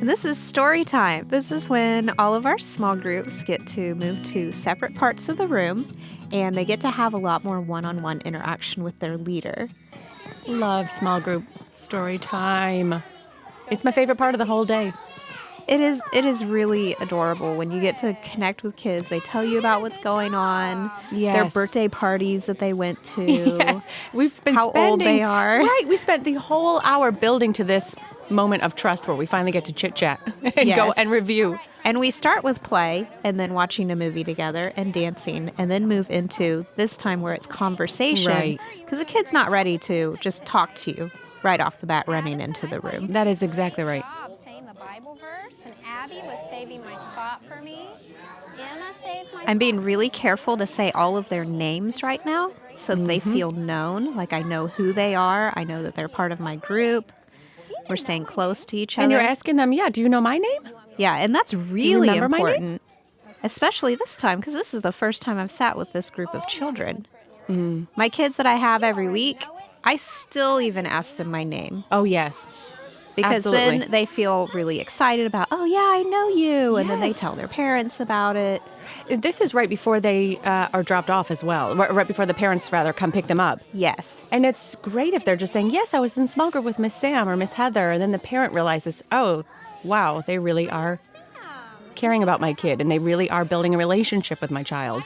This is story time. This is when all of our small groups get to move to separate parts of the room and they get to have a lot more one-on-one interaction with their leader. Love small group story time. It's my favorite part of the whole day. It is really adorable when you get to connect with kids. They tell you about what's going on, their Yes. birthday parties that they went to, Yes, we've been how old they are. Right, we spent the whole hour building to this moment of trust where we finally get to chit-chat and go Yes. and review. And we start with play and then watching a movie together and dancing and then move into this time where it's conversation. Right. Because the kid's not ready to just talk to you right off the bat running into the room. That is exactly right. Saying the Bible verse, and Abby was saving my spot for me. Emma saved my I'm being really careful to say all of their names right now so that they feel known, like I know who they are. I know that they're part of my group. We're staying close to each other. And you're asking them, do you know my name? Yeah, and that's really remember my name? important, especially this time, because this is the first time I've sat with this group of children. My kids that I have every week, I still even ask them my name. Oh, yes. Because Absolutely. then they feel really excited about, oh, yeah, I know you. And then they Yes. tell their parents about it. This is right before they are dropped off as well, right before the parents, rather, come pick them up. Yes. And it's great if they're just saying, yes, I was in small group with Miss Sam or Miss Heather. And then the parent realizes, oh, wow, they really are caring about my kid and they really are building a relationship with my child.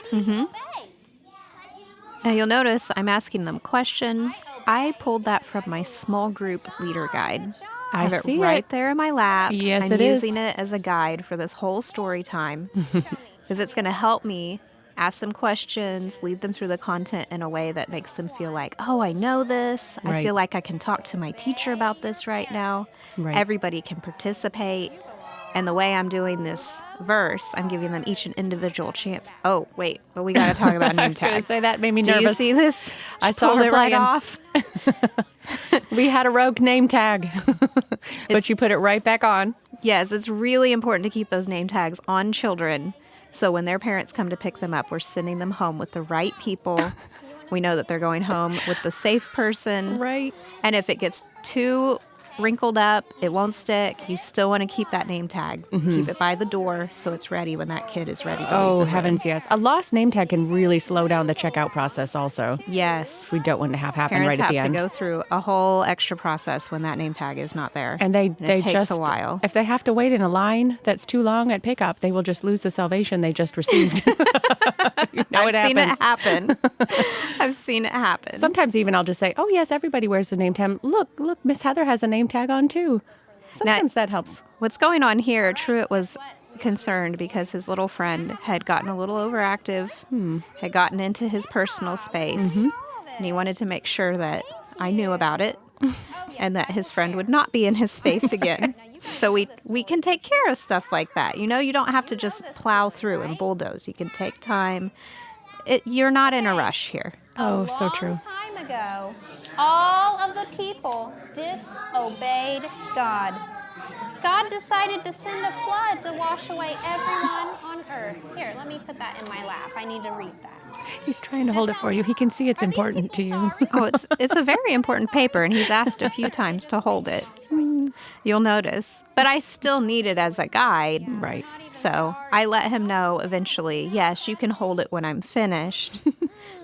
Now you'll notice I'm asking them a question. I pulled that from my small group leader guide. I have see it right it. there in my lap. Yes, I'm it is. using it as a guide for this whole story time because it's going to help me ask them questions, lead them through the content in a way that makes them feel like, oh, I know this. I Right. feel like I can talk to my teacher about this right now. Right. Everybody can participate. And the way I'm doing this verse, I'm giving them each an individual chance. Oh, wait, but we got to talk about I name was going to tag. say that made me Do you nervous. see this? I She saw pulled her it right playing. off. We had a rogue name tag, but you put it right back on. Yes, it's really important to keep those name tags on children. So when their parents come to pick them up, we're sending them home with the right people. We know that they're going home with the safe person. Right. And if it gets too wrinkled up, it won't stick. You still want to keep that name tag. Keep it by the door so it's ready when that kid is ready to leave the Oh, room. heavens, yes. A lost name tag can really slow down the checkout process also. Yes. We don't want to have happen Parents right at have the to end. go through a whole extra process when that name tag is not there. And they it takes just a while. If they have to wait in a line that's too long at pickup, they will just lose the salvation they just received. I've seen it happen. I've seen it happen. Sometimes even I'll just say, "Oh yes, everybody wears a name tag. Look, Miss Heather has a name tag on too." Sometimes that helps. What's going on here, Truett was concerned because his little friend had gotten a little overactive, had gotten into his personal space, and he wanted to make sure that I knew about it and that his friend would not be in his space again. So we can take care of stuff like that. You know, you don't have to just plow through and bulldoze. You can take time. You're not in a rush here. Oh, so true. long time ago, all of the people disobeyed God. God decided to send a flood to wash away everyone on earth. Here, let me put that in my lap. I need to read that. He's trying to hold it for you. He can see it's important to you. Oh, it's a very important paper, and he's asked a few times to hold it. You'll notice. But I still need it as a guide. Right. So I let him know eventually, yes, you can hold it when I'm finished.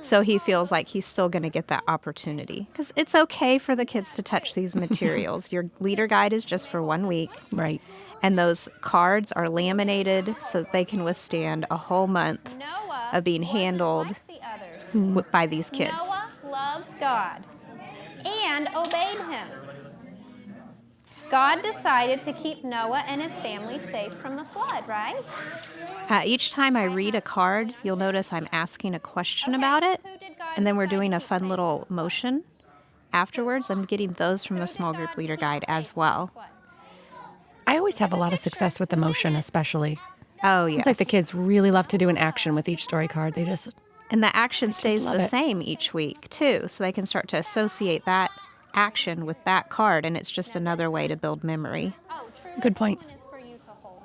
So he feels like he's still going to get that opportunity. Because it's okay for the kids to touch these materials. Your leader guide is just for 1 week. Right. And those cards are laminated so that they can withstand a whole month Noah of being wasn't handled like the others. by these kids. Noah loved God and obeyed him. God decided to keep Noah and his family safe from the flood, right? Each time I read a card, you'll notice I'm asking a question about it, and then we're doing a fun little motion. Afterwards, I'm getting those from the small group leader guide as well. I always have a lot of success with emotion, especially. Oh, yes. Seems like the kids really love to do an action with each story card. They just, And the action stays love the it. same each week, too, so they can start to associate that action with that card, and it's just another way to build memory. Oh, true. Good point. This one is for you to hold.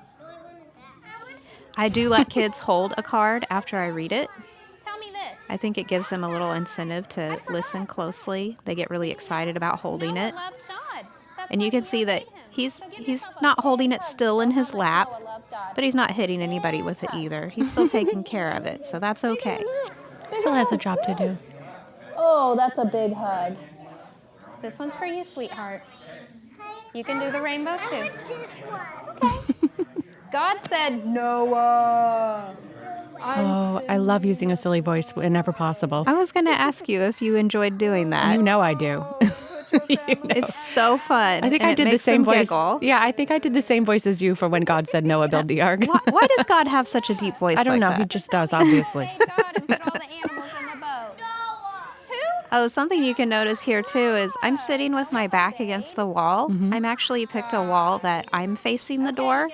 I do let kids hold a card after I read it. Tell me this. I think it gives them a little incentive to listen closely. They get really excited about holding Noah it. loved God. That's And why you can he see that obeyed him. He's not holding it still in his lap, but he's not hitting anybody with it either. He's still taking care of it, so that's okay. Still has a job to do. Oh, that's a big hug. This one's for you, sweetheart. You can do the rainbow too. God said, Noah. Oh, I love using a silly voice whenever possible. I was going to ask you if you enjoyed doing that. You know I do. It's so fun. I think and I it did the makes same them voice. giggle. Yeah, I think I did the same voice as you for when God said Noah build the ark. Why does God have such a deep voice I don't like know. that? He just does, obviously. Thank God and put all the animals in the boat. Who? Oh, something you can notice here too is I'm sitting with my back against the wall. I'm actually picked a wall that I'm facing the door.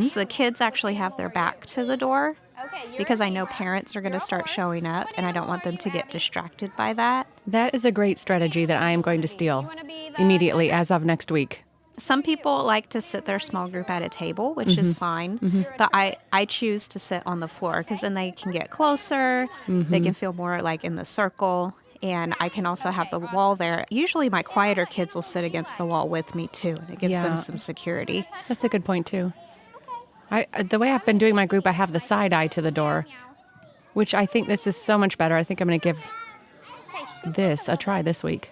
So the kids actually have their back to the door Okay, you're because a I know zebra. parents are going to You're a start horse. showing up What and I don't animal want them are to you, get Abby? distracted by that. That is a great strategy that I am going to steal You wanna be the immediately as of next week. Some people like to sit their small group at a table, which is fine. But I choose to sit on the floor because then they can get closer. They can feel more like in the circle. And I can also have the wall there. Usually my quieter kids will sit against the wall with me too. And it gives Yeah. them some security. That's a good point, too. The way I've been doing my group, I have the side eye to the door, which I think this is so much better. I think I'm going to give Okay, scoop this a try this week.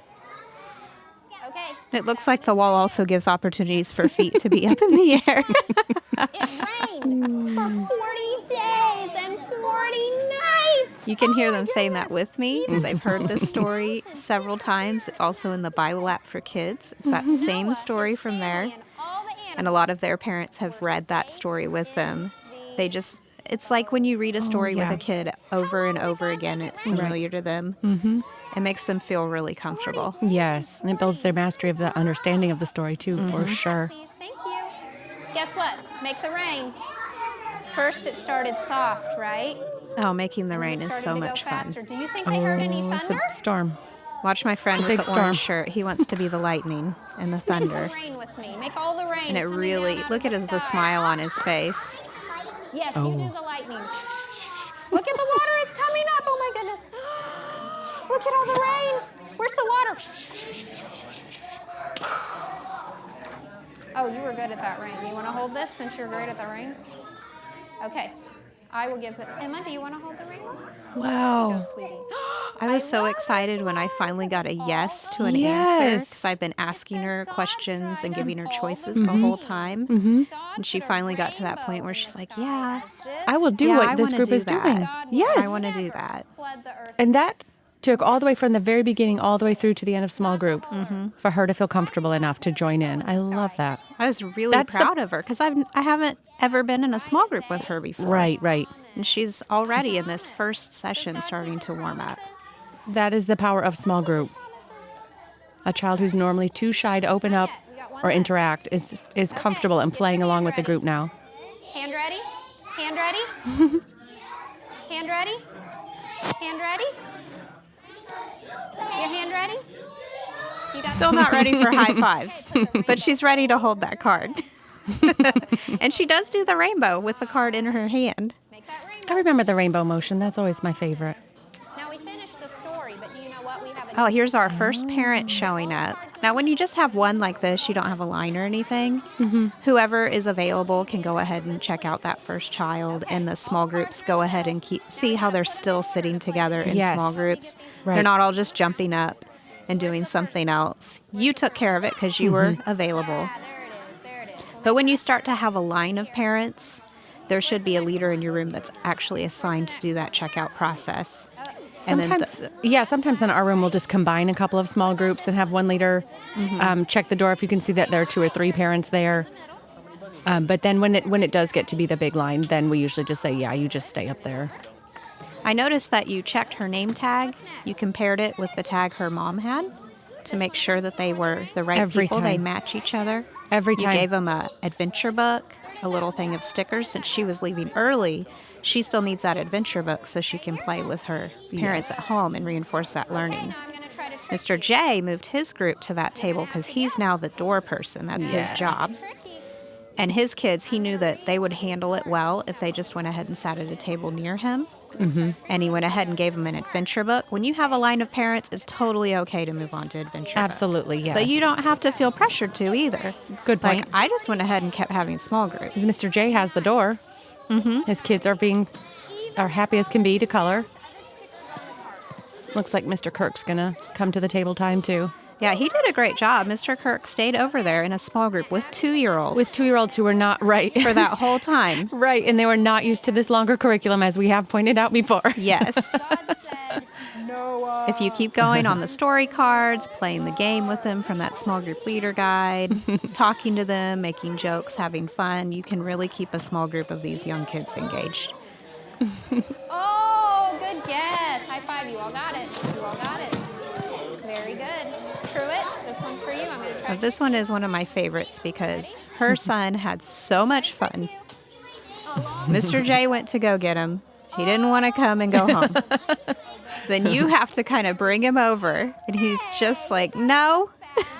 Okay. It looks like the wall also gives opportunities for feet to be up in the air. It rained for 40 days and 40 nights. You can hear them saying that with me because I've heard this story several times. It's also in the Bible app for kids. It's that same story from there. And all the And a lot of their parents have read that story with them. It's like when you read a story with yeah. a kid over and over again, it's familiar to them. It makes them feel really comfortable. Yes, and it builds their mastery of the understanding of the story, too, for sure. Please, thank you. Guess what? Make the rain. First, it started soft, right? Oh, making the rain is Starting so to go much faster. fun. Do you think they heard any Oh, it's thunder? a storm. Watch my friend It's a with big the storm. orange shirt. He wants to be the lightning and the Make thunder. some rain with me. Make all the rain. And it coming really, down out look of at the sky. smile on his face. Yes, you do the lightning. Look at the water. It's coming up. Oh my goodness. Look at all the rain. Where's the water? Oh, you were good at that rain. You want to hold this since you're great at the rain? Okay. I will give it. Emma, do you want to hold the rainbow? Go, Wow. sweetie. I was so excited when I finally got a yes to an answer Yes. because I've been asking her questions and giving her choices the whole time. And she finally got to that point where she's like, yeah, I will do Yeah, I what this wanna group do is that. doing. Yes. I want to do that. Flood the earth. And that took all the way from the very beginning all the way through to the end of small group for her to feel comfortable enough to join in. I love that. I was really That's the- proud of her because I haven't ever been in a small group with her before. Right. And she's already in this first session starting to warm up. That is the power of small group. A child who's normally too shy to open up or interact is comfortable and playing along with the group now. Hand ready? Hand ready? Hand ready? Hand ready? Your hand ready? You got Still not ready for high fives, but she's ready to hold that card. And she does do the rainbow with the card in her hand. Make that rainbow. I remember the rainbow motion. That's always my favorite. Now we finished the story, but do you know what? We have a Oh, here's our first parent showing up. Now, when you just have one like this, you don't have a line or anything. Whoever is available can go ahead and check out that first child, and the small groups go ahead and see how they're still sitting together in Yes. small groups. Right. They're not all just jumping up and doing something else. You took care of it because you were available. Ah, there it is. There it is. But when you start to have a line of parents, there should be a leader in your room that's actually assigned to do that checkout process. And then Sometimes in our room we'll just combine a couple of small groups and have one leader check the door if you can see that there are 2 or 3 parents there. But then when it does get to be the big line, then we usually just say, yeah, you just stay up there. I noticed that you checked her name tag. You compared it with the tag her mom had to make sure that they were the right Every people. They time. match each other. Every You time. gave them a adventure book, a little thing of stickers. Since she was leaving early, she still needs that adventure book so she can play with her parents Yes. at home and reinforce that learning. Now I'm going to try to trick Mr. J moved his group to that table because he's now the door person. That's his Yeah. job. Tricky. And his kids, he knew that they would handle it well if they just went ahead and sat at a table near him. Mm-hmm. And he went ahead and gave them an adventure book. When you have a line of parents, it's totally okay to move on to adventure book. Absolutely, yes. But you don't have to feel pressured to either. Good point. Like, I just went ahead and kept having small groups. Because Mr. J has the door. Mm-hmm. His kids are happy as can be to color. Looks like Mr. Kirk's gonna come to the table time too. Yeah, he did a great job. Mr. Kirk stayed over there in a small group with 2-year-olds. With 2-year-olds who were not right. For that whole time. Right, and they were not used to this longer curriculum, as we have pointed out before. Yes. If you keep going on the story cards, playing the game with them from that small group leader guide, talking to them, making jokes, having fun, you can really keep a small group of these young kids engaged. Oh, good guess. High five. You all got it. You all got it. Very good. Truett, this one's for you. I'm going to try. This one is one of my favorites because her son had so much fun. Mr. J went to go get him. He didn't want to come and go home. Then you have to kind of bring him over, and he's just like, no.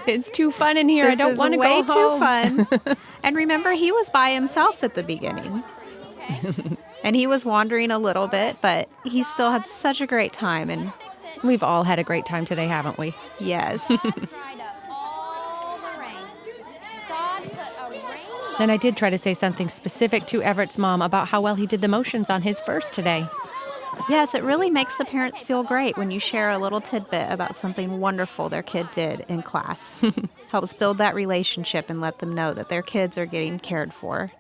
It's too fun in here. This I don't want to go home. This is way too fun. And remember, he was by himself at the beginning. And he was wandering a little bit, but he still had such a great time. And we've all had a great time today, haven't we? Yes. Dried up all the rain. God put a rain. Then I did try to say something specific to Everett's mom about how well he did the motions on his first today. Yes, it really makes the parents feel great when you share a little tidbit about something wonderful their kid did in class. Helps build that relationship and let them know that their kids are getting cared for.